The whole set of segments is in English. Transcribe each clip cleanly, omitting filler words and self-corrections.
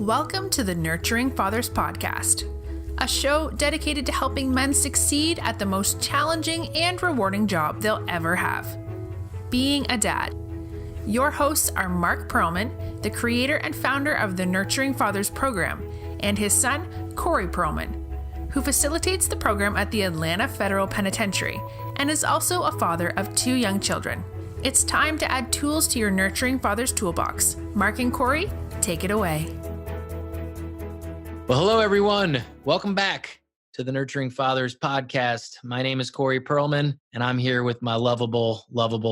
Welcome to the Nurturing Fathers Podcast, a show dedicated to helping men succeed at the most challenging and rewarding job they'll ever have, being a dad. Your hosts are Mark Perlman, the creator and founder of the Nurturing Fathers program, and his son, Corey Perlman, who facilitates the program at the Atlanta Federal Penitentiary and is also a father of 2 young children. It's time to add tools to your Nurturing Fathers toolbox. Mark and Corey, take it away. Well, hello, everyone. Welcome back to the Nurturing Fathers podcast. My name is Corey Perlman, and I'm here with my lovable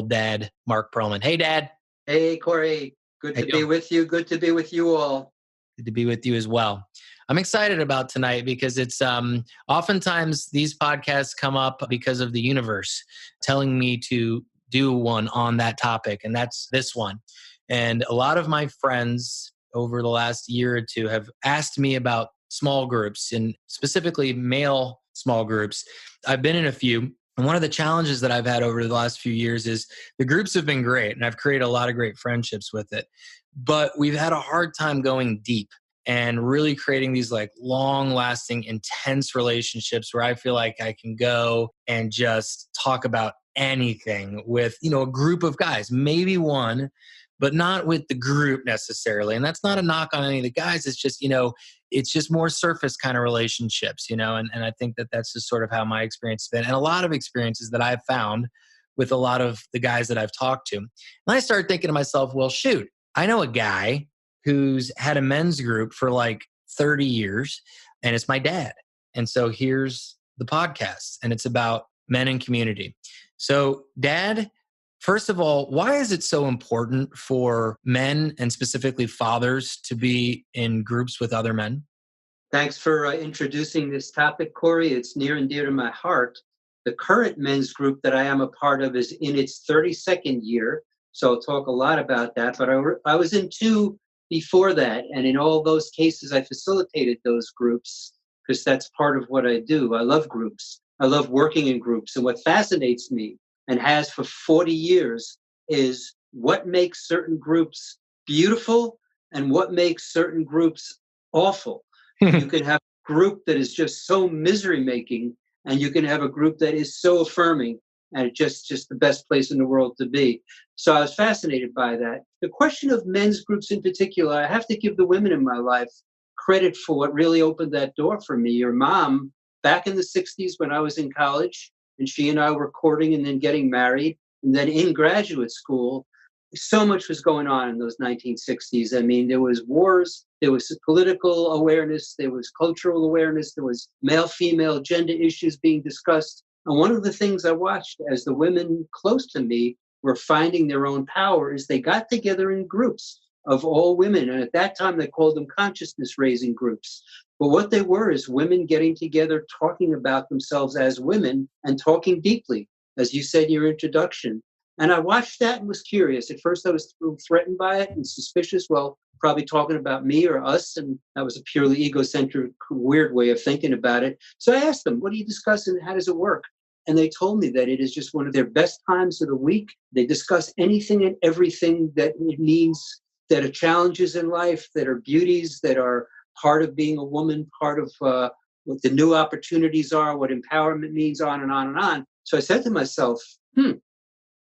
dad, Mark Perlman. Hey, Dad. Hey, Corey. Good to be with you. Good to be with you all. Good to be with you as well. I'm excited about tonight because it's oftentimes these podcasts come up because of the universe telling me to do one on that topic, and that's this one. And a lot of my friends over the last year or two have asked me about small groups, and specifically male small groups. I've been in a few, and one of the challenges that I've had over the last few years is the groups have been great, and I've created a lot of great friendships with it. But we've had a hard time going deep and really creating these like long-lasting, intense relationships where I feel like I can go and just talk about anything with, a group of guys, maybe one, but not with the group necessarily. And that's not a knock on any of the guys. It's just, it's just more surface kind of relationships, and I think that that's just sort of how my experience has been. And a lot of experiences that I've found with a lot of the guys that I've talked to. And I started thinking to myself, well, shoot, I know a guy who's had a men's group for like 30 years, and it's my dad. And so here's the podcast, and it's about men and community. So, Dad, first of all, why is it so important for men and specifically fathers to be in groups with other men? Thanks for introducing this topic, Corey. It's near and dear to my heart. The current men's group that I am a part of is in its 32nd year, so I'll talk a lot about that. But I was in 2 before that, and in all those cases, I facilitated those groups because that's part of what I do. I love groups. I love working in groups. And what fascinates me, and has for 40 years, is what makes certain groups beautiful and what makes certain groups awful. You can have a group that is just so misery-making, and you can have a group that is so affirming, and it's just the best place in the world to be. So I was fascinated by that. The question of men's groups in particular, I have to give the women in my life credit for what really opened that door for me. Your mom, back in the 60s when I was in college, and she and I were courting and then getting married, and then in graduate school, so much was going on in those 1960s. I mean, there was wars, there was political awareness, there was cultural awareness, there was male-female gender issues being discussed. And one of the things I watched as the women close to me were finding their own power is they got together in groups of all women. And at that time, they called them consciousness-raising groups. But what they were is women getting together, talking about themselves as women and talking deeply, as you said in your introduction. And I watched that and was curious. At first, I was threatened by it and suspicious. Well, probably talking about me or us. And that was a purely egocentric, weird way of thinking about it. So I asked them, what do you discuss and how does it work? And they told me that it is just one of their best times of the week. They discuss anything and everything that it means, that are challenges in life, that are beauties, that are part of being a woman, part of what the new opportunities are, what empowerment means, on and on and on. So I said to myself,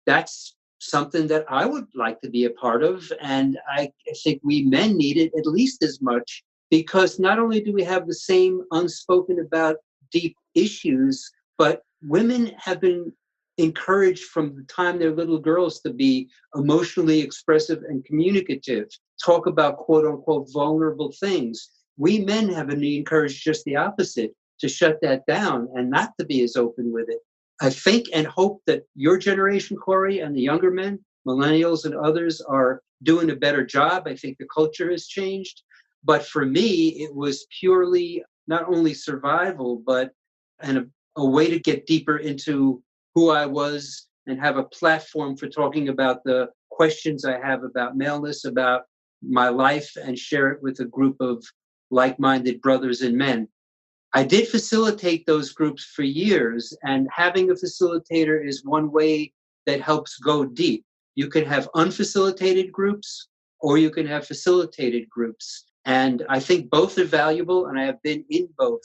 that's something that I would like to be a part of. And I think we men need it at least as much, because not only do we have the same unspoken about deep issues, but women have been encouraged from the time they're little girls to be emotionally expressive and communicative, talk about quote unquote vulnerable things. We men have been encouraged just the opposite, to shut that down and not to be as open with it. I think and hope that your generation, Corey, and the younger men, millennials and others, are doing a better job. I think the culture has changed. But for me, it was purely not only survival, but a way to get deeper into who I was and have a platform for talking about the questions I have about maleness, about my life, and share it with a group of like-minded brothers and men. I did facilitate those groups for years, and having a facilitator is one way that helps go deep. You can have unfacilitated groups, or you can have facilitated groups. And I think both are valuable, and I have been in both.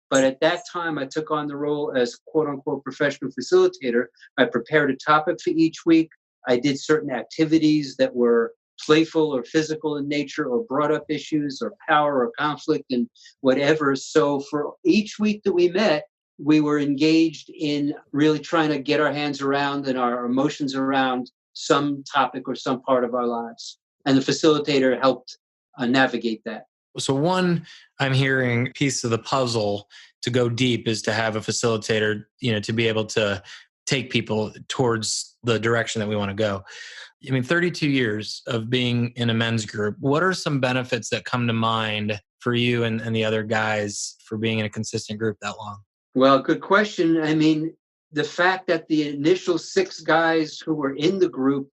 But at that time, I took on the role as quote unquote professional facilitator. I prepared a topic for each week. I did certain activities that were playful or physical in nature, or brought up issues or power or conflict and whatever. So for each week that we met, we were engaged in really trying to get our hands around and our emotions around some topic or some part of our lives. And the facilitator helped navigate that. So one, I'm hearing piece of the puzzle to go deep is to have a facilitator, to be able to take people towards the direction that we want to go. 32 years of being in a men's group. What are some benefits that come to mind for you and the other guys for being in a consistent group that long? Well, good question. The fact that the initial 6 guys who were in the group,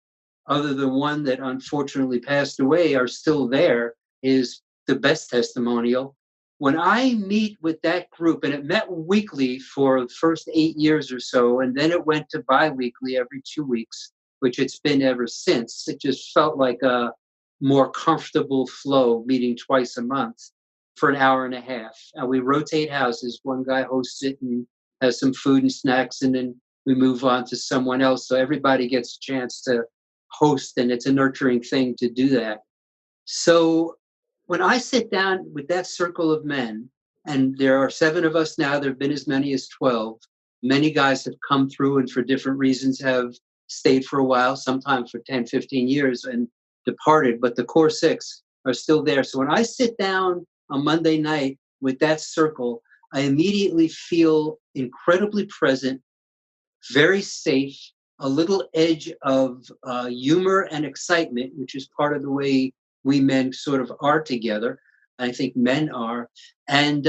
other than one that unfortunately passed away, are still there is the best testimonial. When I meet with that group, and it met weekly for the first 8 years or so, and then it went to bi-weekly every 2 weeks, which it's been ever since. It just felt like a more comfortable flow, meeting twice a month for an hour and a half. And we rotate houses. One guy hosts it and has some food and snacks, and then we move on to someone else. So everybody gets a chance to host, and it's a nurturing thing to do that. So when I sit down with that circle of men, and there are 7 of us now, there have been as many as 12. Many guys have come through and for different reasons have stayed for a while, sometimes for 10, 15 years and departed, but the core 6 are still there. So when I sit down on Monday night with that circle, I immediately feel incredibly present, very safe, a little edge of humor and excitement, which is part of the way we men sort of are together. I think men are. And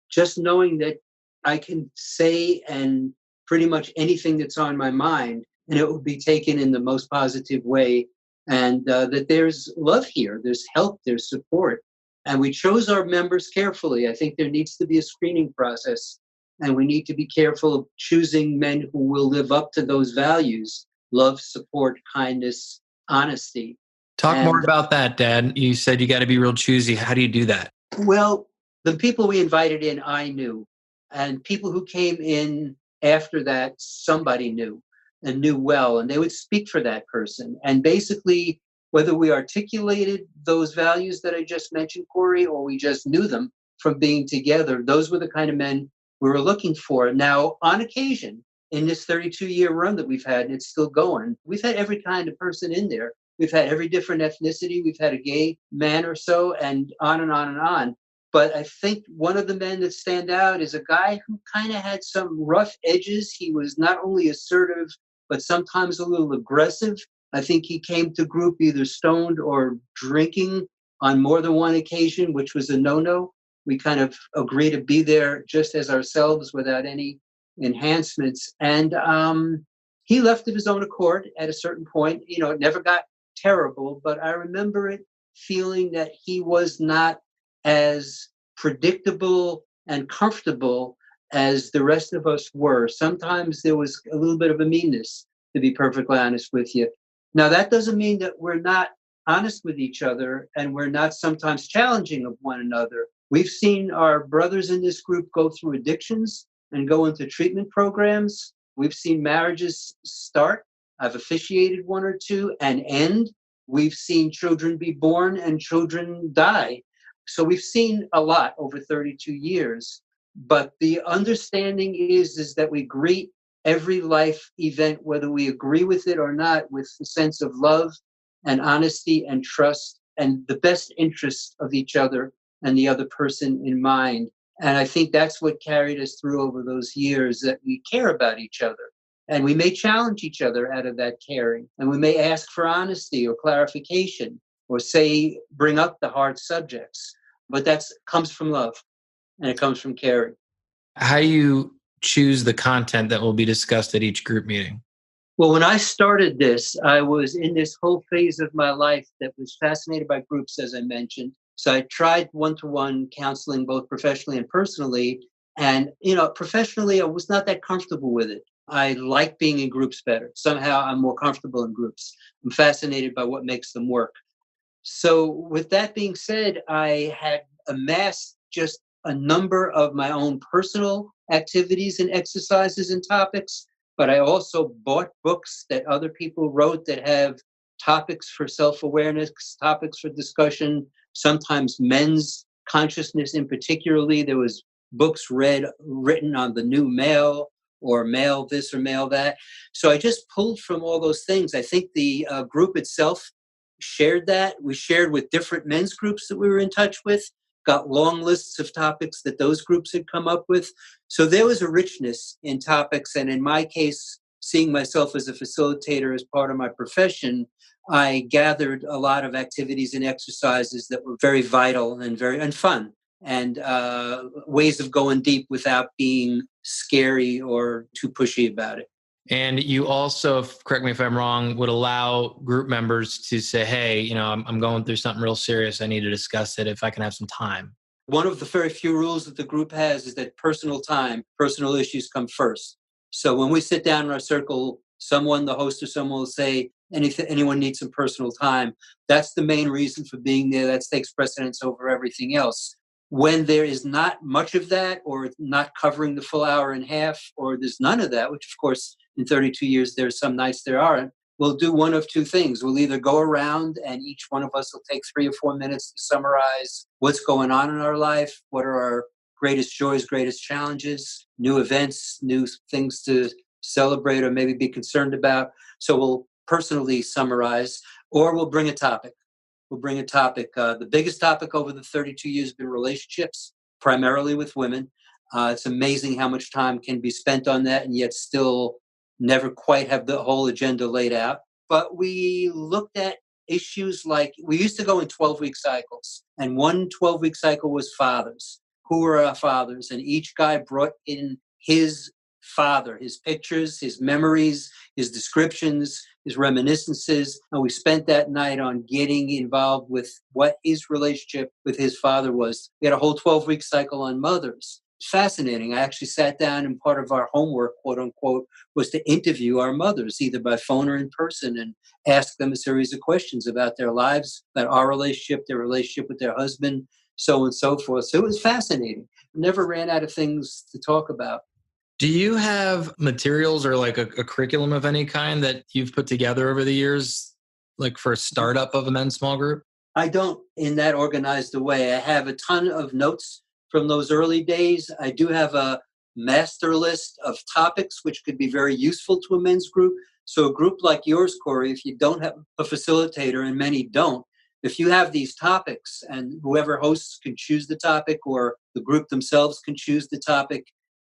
just knowing that I can say and pretty much anything that's on my mind, and it will be taken in the most positive way. And that there's love here, there's help, there's support. And we chose our members carefully. I think there needs to be a screening process, and we need to be careful of choosing men who will live up to those values: love, support, kindness, honesty. Talk more about that, Dad. You said you got to be real choosy. How do you do that? Well, the people we invited in, I knew. And people who came in after that, somebody knew and knew well. And they would speak for that person. And basically, whether we articulated those values that I just mentioned, Corey, or we just knew them from being together, those were the kind of men we were looking for. Now, on occasion, in this 32-year run that we've had, and it's still going, we've had every kind of person in there. We've had every different ethnicity. We've had a gay man or so, and on and on and on. But I think one of the men that stand out is a guy who kind of had some rough edges. He was not only assertive, but sometimes a little aggressive. I think he came to group either stoned or drinking on more than one occasion, which was a no-no. We kind of agree to be there just as ourselves without any enhancements. And he left of his own accord at a certain point. It never got terrible, but I remember it feeling that he was not as predictable and comfortable as the rest of us were. Sometimes there was a little bit of a meanness, to be perfectly honest with you. Now, that doesn't mean that we're not honest with each other and we're not sometimes challenging of one another. We've seen our brothers in this group go through addictions and go into treatment programs. We've seen marriages start. I've officiated 1 or 2 and end. We've seen children be born and children die. So we've seen a lot over 32 years. But the understanding is that we greet every life event, whether we agree with it or not, with a sense of love and honesty and trust and the best interest of each other and the other person in mind. And I think that's what carried us through over those years, that we care about each other. And we may challenge each other out of that caring. And we may ask for honesty or clarification or say, bring up the hard subjects. But that comes from love and it comes from caring. How do you choose the content that will be discussed at each group meeting? Well, when I started this, I was in this whole phase of my life that was fascinated by groups, as I mentioned. So I tried one-to-one counseling, both professionally and personally. And, professionally, I was not that comfortable with it. I like being in groups better. Somehow I'm more comfortable in groups. I'm fascinated by what makes them work. So with that being said, I had amassed just a number of my own personal activities and exercises and topics, but I also bought books that other people wrote that have topics for self-awareness, topics for discussion, sometimes men's consciousness in particularly. There was books written on the new male or male this or male that. So I just pulled from all those things. I think the group itself shared that. We shared with different men's groups that we were in touch with, got long lists of topics that those groups had come up with. So there was a richness in topics. And in my case, seeing myself as a facilitator as part of my profession, I gathered a lot of activities and exercises that were very vital and very fun, and ways of going deep without being scary or too pushy about it. And you also, correct me if I'm wrong, would allow group members to say, hey, I'm going through something real serious. I need to discuss it if I can have some time. One of the very few rules that the group has is that personal time, personal issues come first. So when we sit down in our circle, the host or someone will say, anyone needs some personal time. That's the main reason for being there. That takes precedence over everything else. When there is not much of that, or not covering the full hour and a half, or there's none of that, which of course in 32 years, there's some nights there aren't, we'll do one of two things. We'll either go around and each one of us will take 3 or 4 minutes to summarize what's going on in our life, what are our greatest joys, greatest challenges, new events, new things to celebrate or maybe be concerned about. So we'll personally summarize, or we'll bring a topic. The biggest topic over the 32 years has been relationships, primarily with women. It's amazing how much time can be spent on that and yet still never quite have the whole agenda laid out. But we looked at issues like, we used to go in 12-week cycles, and one 12-week cycle was fathers. Who were our fathers? And each guy brought in his father, his pictures, his memories, his descriptions, his reminiscences. And we spent that night on getting involved with what his relationship with his father was. We had a whole 12-week cycle on mothers. Fascinating. I actually sat down, and part of our homework, quote unquote, was to interview our mothers, either by phone or in person, and ask them a series of questions about their lives, about our relationship, their relationship with their husband, so on and so forth. So it was fascinating. Never ran out of things to talk about. Do you have materials or like a curriculum of any kind that you've put together over the years, like for a startup of a men's small group? I don't in that organized a way. I have a ton of notes from those early days. I do have a master list of topics which could be very useful to a men's group. So a group like yours, Corey, if you don't have a facilitator, and many don't, if you have these topics and whoever hosts can choose the topic, or the group themselves can choose the topic,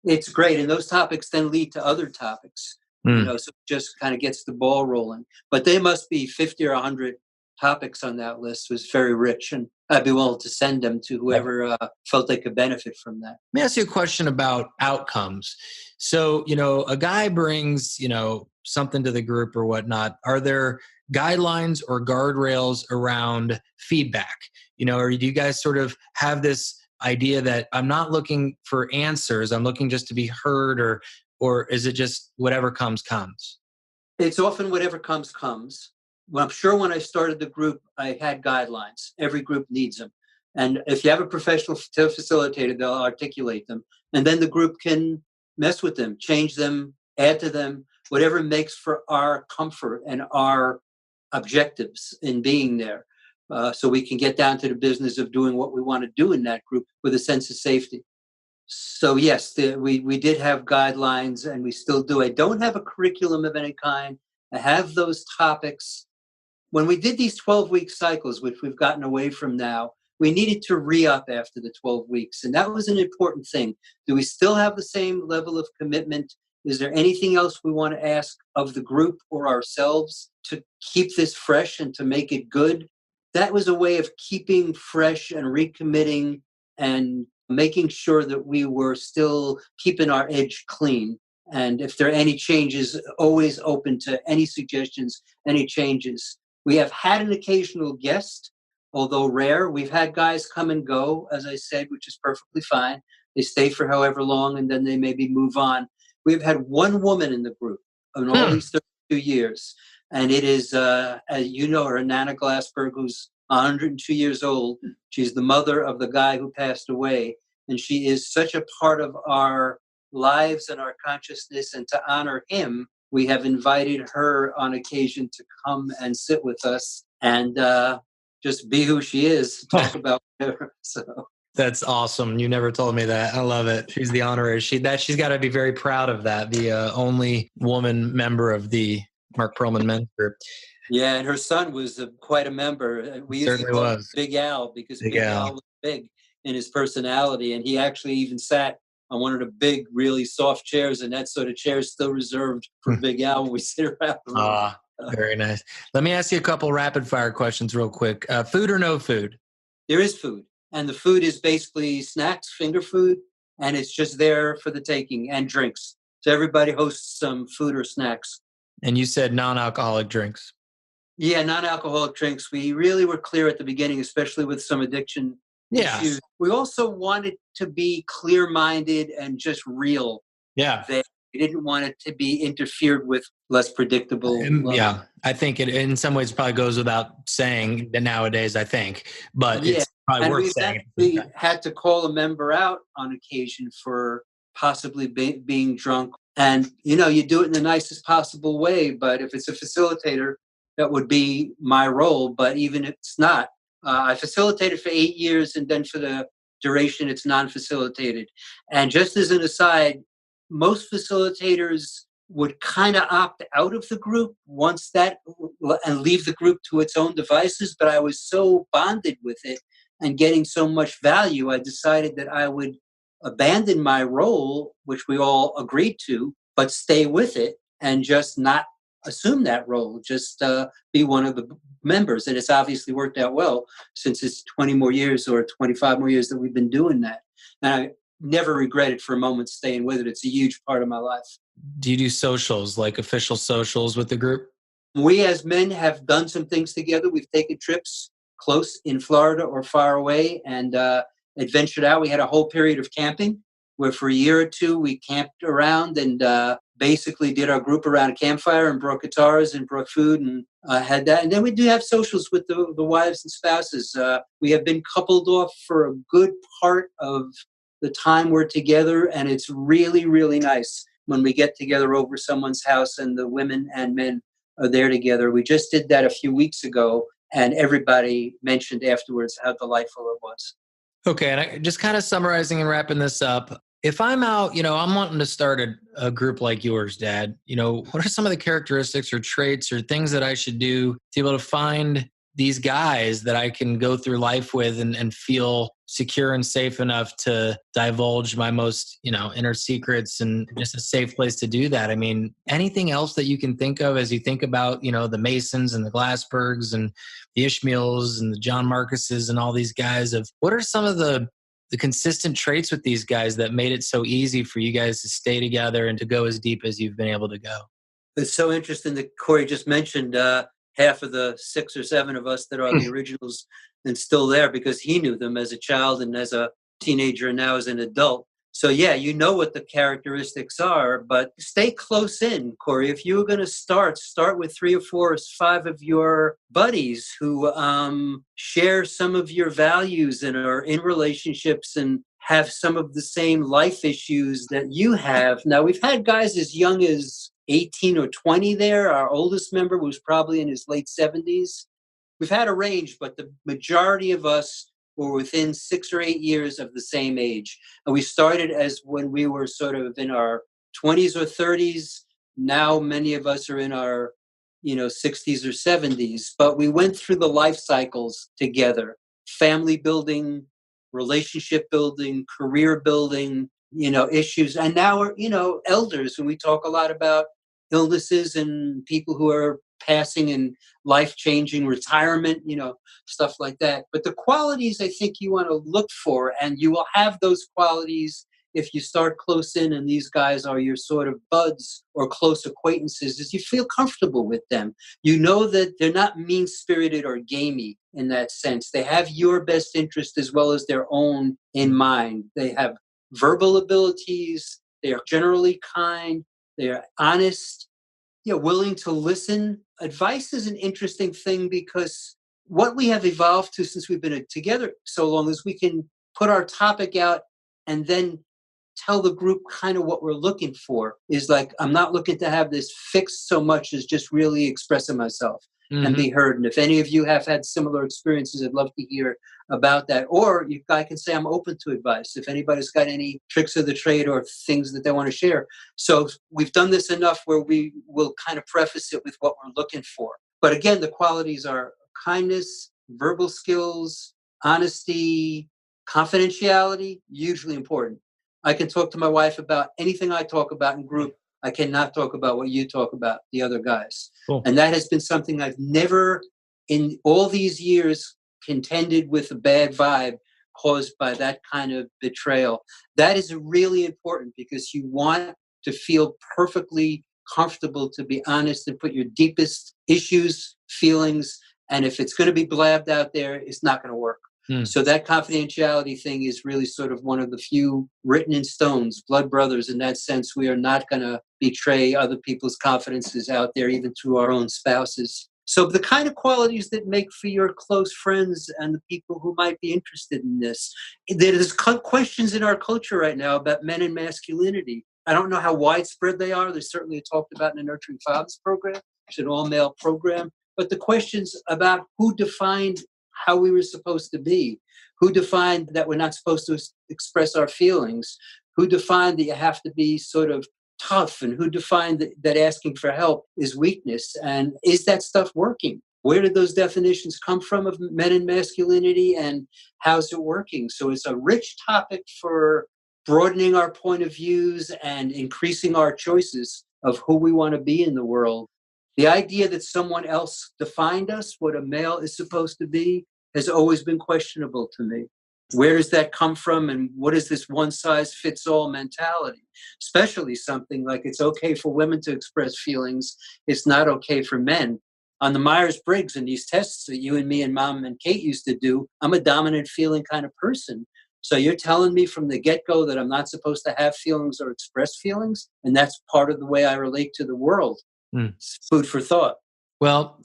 it's great. And those topics then lead to other topics, so it just kind of gets the ball rolling. But they must be 50 or 100 topics on that list. Was very rich. And I'd be willing to send them to whoever felt they could benefit from that. Let me ask you a question about outcomes. So, a guy brings, something to the group or whatnot. Are there guidelines or guardrails around feedback? Or do you guys sort of have this idea that I'm not looking for answers, I'm looking just to be heard, or is it just whatever comes? It's often whatever comes. Well, I'm sure when I started the group, I had guidelines. Every group needs them. And if you have a professional facilitator, they'll articulate them. And then the group can mess with them, change them, add to them, whatever makes for our comfort and our objectives in being there. So we can get down to the business of doing what we want to do in that group with a sense of safety. So yes, we did have guidelines, and we still do. I don't have a curriculum of any kind. I have those topics. When we did these 12-week cycles, which we've gotten away from now, we needed to re-up after the 12 weeks. And that was an important thing. Do we still have the same level of commitment? Is there anything else we want to ask of the group or ourselves to keep this fresh and to make it good? That was a way of keeping fresh and recommitting and making sure that we were still keeping our edge clean. And if there are any changes, always open to any suggestions, any changes. We have had an occasional guest, although rare. We've had guys come and go, as I said, which is perfectly fine. They stay for however long, and then they maybe move on. We've had one woman in the group in all these 32 years. And it is, as you know, her Nana Glassberg, who's 102 years old. She's the mother of the guy who passed away. And she is such a part of our lives and our consciousness. And to honor him, we have invited her on occasion to come and sit with us and just be who she is, talk about her. So. That's awesome. You never told me that. I love it. She's the honorary. She's got to be very proud of that. The only woman member of the Mark Perlman Men's Group. Yeah, and her son was quite a member. We used to Certainly call him was. Big Al because Big Big Al. Al was big in his personality, and he actually even sat on one of the big, really soft chairs, and that sort of chair is still reserved for Big Al when we sit around the room. Ah, very nice. Let me ask you a couple rapid fire questions real quick. Food or no food? There is food, and the food is basically snacks, finger food, and it's just there for the taking, and drinks. So everybody hosts some food or snacks. And you said non-alcoholic drinks. Yeah, non-alcoholic drinks. We really were clear at the beginning, especially with some addiction issues. We also wanted to be clear-minded and just real. Yeah. We didn't want it to be interfered with less predictable. Yeah, I think it in some ways probably goes without saying that nowadays, I think, but Yeah. it's probably And worth saying. we had to call a member out on occasion for possibly being drunk. And, you know, you do it in the nicest possible way. But if it's a facilitator, that would be my role. But even if it's not, I facilitated for 8 years, and then for the duration, it's non-facilitated. And just as an aside, most facilitators would kind of opt out of the group once that and leave the group to its own devices. But I was so bonded with it and getting so much value, I decided that I would abandon my role, which we all agreed to, but stay with it and just not assume that role, just be one of the members. And it's obviously worked out well since it's 20 more years or 25 more years that we've been doing that. And I never regretted for a moment staying with it. It's a huge part of my life. Do you do socials, like official socials with the group? We as men have done some things together. We've taken trips close in Florida or far away and adventured out. We had a whole period of camping where for a year or two we camped around and basically did our group around a campfire and brought guitars and brought food and had that. And then we do have socials with the wives and spouses. We have been coupled off for a good part of the time we're together, and it's really, really nice when we get together over someone's house and the women and men are there together. We just did that a few weeks ago, and everybody mentioned afterwards how delightful it was. Okay, and I, just kind of summarizing and wrapping this up, if I'm out, I'm wanting to start a group like yours, Dad, what are some of the characteristics or traits or things that I should do to be able to find these guys that I can go through life with and feel secure and safe enough to divulge my most, inner secrets and just a safe place to do that? I mean, anything else that you can think of as you think about, the Masons and the Glassbergs and the Ishmaels and the John Marcuses and all these guys, of what are some of the consistent traits with these guys that made it so easy for you guys to stay together and to go as deep as you've been able to go? It's so interesting that Corey just mentioned half of the 6 or 7 of us that are the originals and still there because he knew them as a child and as a teenager and now as an adult. So yeah, you know what the characteristics are, but stay close in, Corey. If you were going to start with 3 or 4 or 5 of your buddies who share some of your values and are in relationships and have some of the same life issues that you have. Now, we've had guys as young as 18 or 20 there. Our oldest member was probably in his late 70s. We've had a range, but the majority of us were within 6 or 8 years of the same age. And we started as when we were sort of in our 20s or 30s. Now many of us are in our 60s or 70s. But we went through the life cycles together: family building, relationship building, career building, issues. And now we're, elders, and we talk a lot about illnesses and people who are passing and life-changing, retirement, stuff like that. But the qualities I think you want to look for, and you will have those qualities if you start close in and these guys are your sort of buds or close acquaintances, is you feel comfortable with them. You know that they're not mean-spirited or gamey in that sense. They have your best interest as well as their own in mind. They have verbal abilities. They are generally kind. They are honest, willing to listen advice is an interesting thing because what we have evolved to since we've been together so long is we can put our topic out and then tell the group kind of what we're looking for. Is like, I'm not looking to have this fixed so much as just really expressing myself and be heard. And if any of you have had similar experiences, I'd love to hear about that. Or I can say I'm open to advice if anybody's got any tricks of the trade or things that they want to share. So we've done this enough where we will kind of preface it with what we're looking for. But again, the qualities are kindness, verbal skills, honesty, confidentiality, hugely important. I can talk to my wife about anything I talk about in group. I cannot talk about what you talk about, the other guys. Cool. And that has been something I've never, in all these years, contended with a bad vibe caused by that kind of betrayal. That is really important because you want to feel perfectly comfortable to be honest and put your deepest issues, feelings, and if it's going to be blabbed out there, it's not going to work. So that confidentiality thing is really sort of one of the few written in stones, blood brothers. In that sense, we are not going to betray other people's confidences out there, even to our own spouses. So the kind of qualities that make for your close friends and the people who might be interested in this. There's questions in our culture right now about men and masculinity. I don't know how widespread they are. They're certainly talked about in the Nurturing Fathers program. It's an all-male program. But the questions about who defined how we were supposed to be, who defined that we're not supposed to express our feelings, who defined that you have to be sort of tough, and who defined that asking for help is weakness, and is that stuff working? Where did those definitions come from of men and masculinity, and how's it working? So it's a rich topic for broadening our point of views and increasing our choices of who we want to be in the world. The idea that someone else defined us, what a male is supposed to be, has always been questionable to me. Where does that come from, and what is this one-size-fits-all mentality? Especially something like it's okay for women to express feelings, it's not okay for men. On the Myers-Briggs and these tests that you and me and Mom and Kate used to do, I'm a dominant feeling kind of person. So you're telling me from the get-go that I'm not supposed to have feelings or express feelings, and that's part of the way I relate to the world. It's food for thought. Well,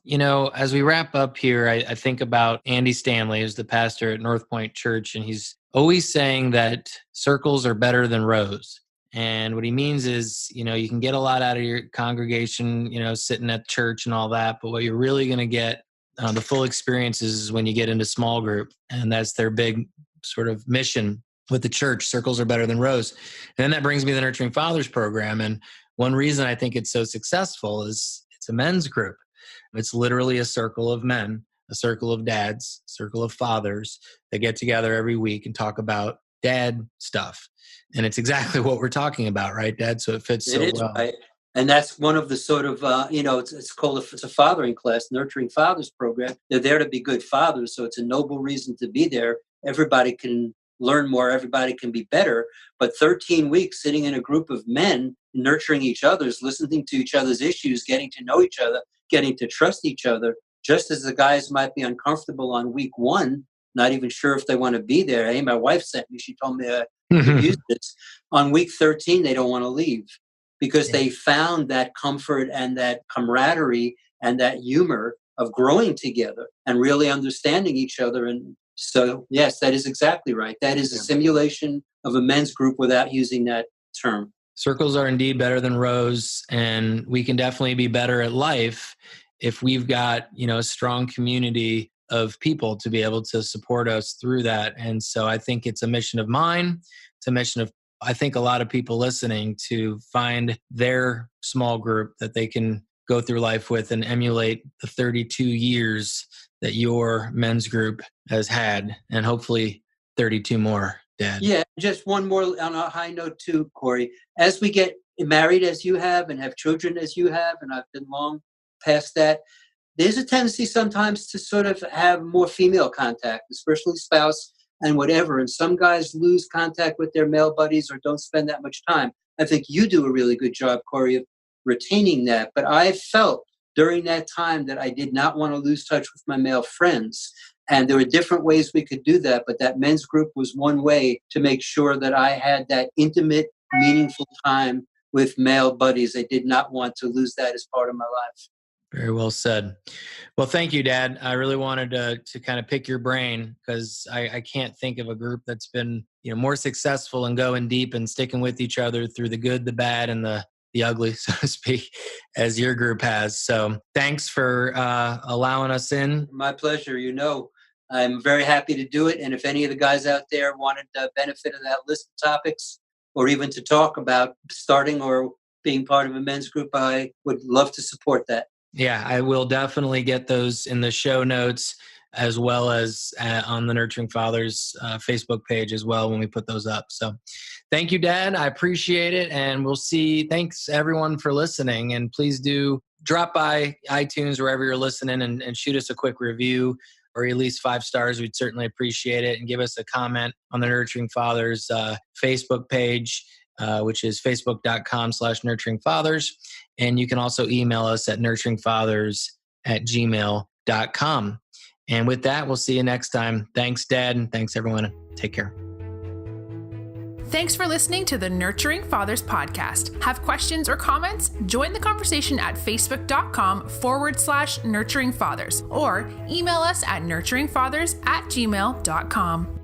as we wrap up here, I think about Andy Stanley, who's the pastor at North Point Church, and he's always saying that circles are better than rows. And what he means is, you can get a lot out of your congregation, sitting at church and all that, but what you're really going to get the full experiences is when you get into small group, and that's their big sort of mission with the church. Circles are better than rows. And then that brings me to the Nurturing Fathers program. And one reason I think it's so successful is it's a men's group. It's literally a circle of men, a circle of dads, a circle of fathers that get together every week and talk about dad stuff. And it's exactly what we're talking about, right, Dad? So it fits so well. Right. And that's one of the sort of, it's called it's a fathering class, Nurturing Fathers program. They're there to be good fathers. So it's a noble reason to be there. Everybody can learn more. Everybody can be better. But 13 weeks sitting in a group of men, nurturing each other's, listening to each other's issues, getting to know each other, getting to trust each other, just as the guys might be uncomfortable on week one, not even sure if they want to be there. Hey, my wife sent me, she told me I could use this. On week 13, they don't want to leave because they found that comfort and that camaraderie and that humor of growing together and really understanding each other. And so, yes, that is exactly right. That is a simulation of a men's group without using that term. Circles are indeed better than rows, and we can definitely be better at life if we've got, a strong community of people to be able to support us through that. And so I think it's a mission of mine. It's a mission of, I think, a lot of people listening to find their small group that they can go through life with and emulate the 32 years that your men's group has had, and hopefully 32 more, Dad. Yeah, just one more on a high note too, Corey. As we get married as you have and have children as you have, and I've been long past that, there's a tendency sometimes to sort of have more female contact, especially spouse and whatever. And some guys lose contact with their male buddies or don't spend that much time. I think you do a really good job, Corey, of retaining that. But I felt during that time that I did not want to lose touch with my male friends. And there were different ways we could do that. But that men's group was one way to make sure that I had that intimate, meaningful time with male buddies. I did not want to lose that as part of my life. Very well said. Well, thank you, Dad. I really wanted to kind of pick your brain because I can't think of a group that's been more successful and going deep and sticking with each other through the good, the bad, and the ugly, so to speak, as your group has. So thanks for allowing us in. My pleasure. I'm very happy to do it. And if any of the guys out there wanted the benefit of that list of topics, or even to talk about starting or being part of a men's group, I would love to support that. Yeah, I will definitely get those in the show notes, as well as on the Nurturing Fathers Facebook page as well when we put those up. So thank you, Dad. I appreciate it. And we'll see. Thanks, everyone, for listening. And please do drop by iTunes, wherever you're listening, and shoot us a quick review, or at least 5 stars. We'd certainly appreciate it. And give us a comment on the Nurturing Fathers Facebook page, which is facebook.com/nurturingfathers. And you can also email us at nurturingfathers@gmail.com. And with that, we'll see you next time. Thanks, Dad, and thanks, everyone. Take care. Thanks for listening to the Nurturing Fathers podcast. Have questions or comments? Join the conversation at facebook.com/nurturingfathers or email us at nurturingfathers@gmail.com.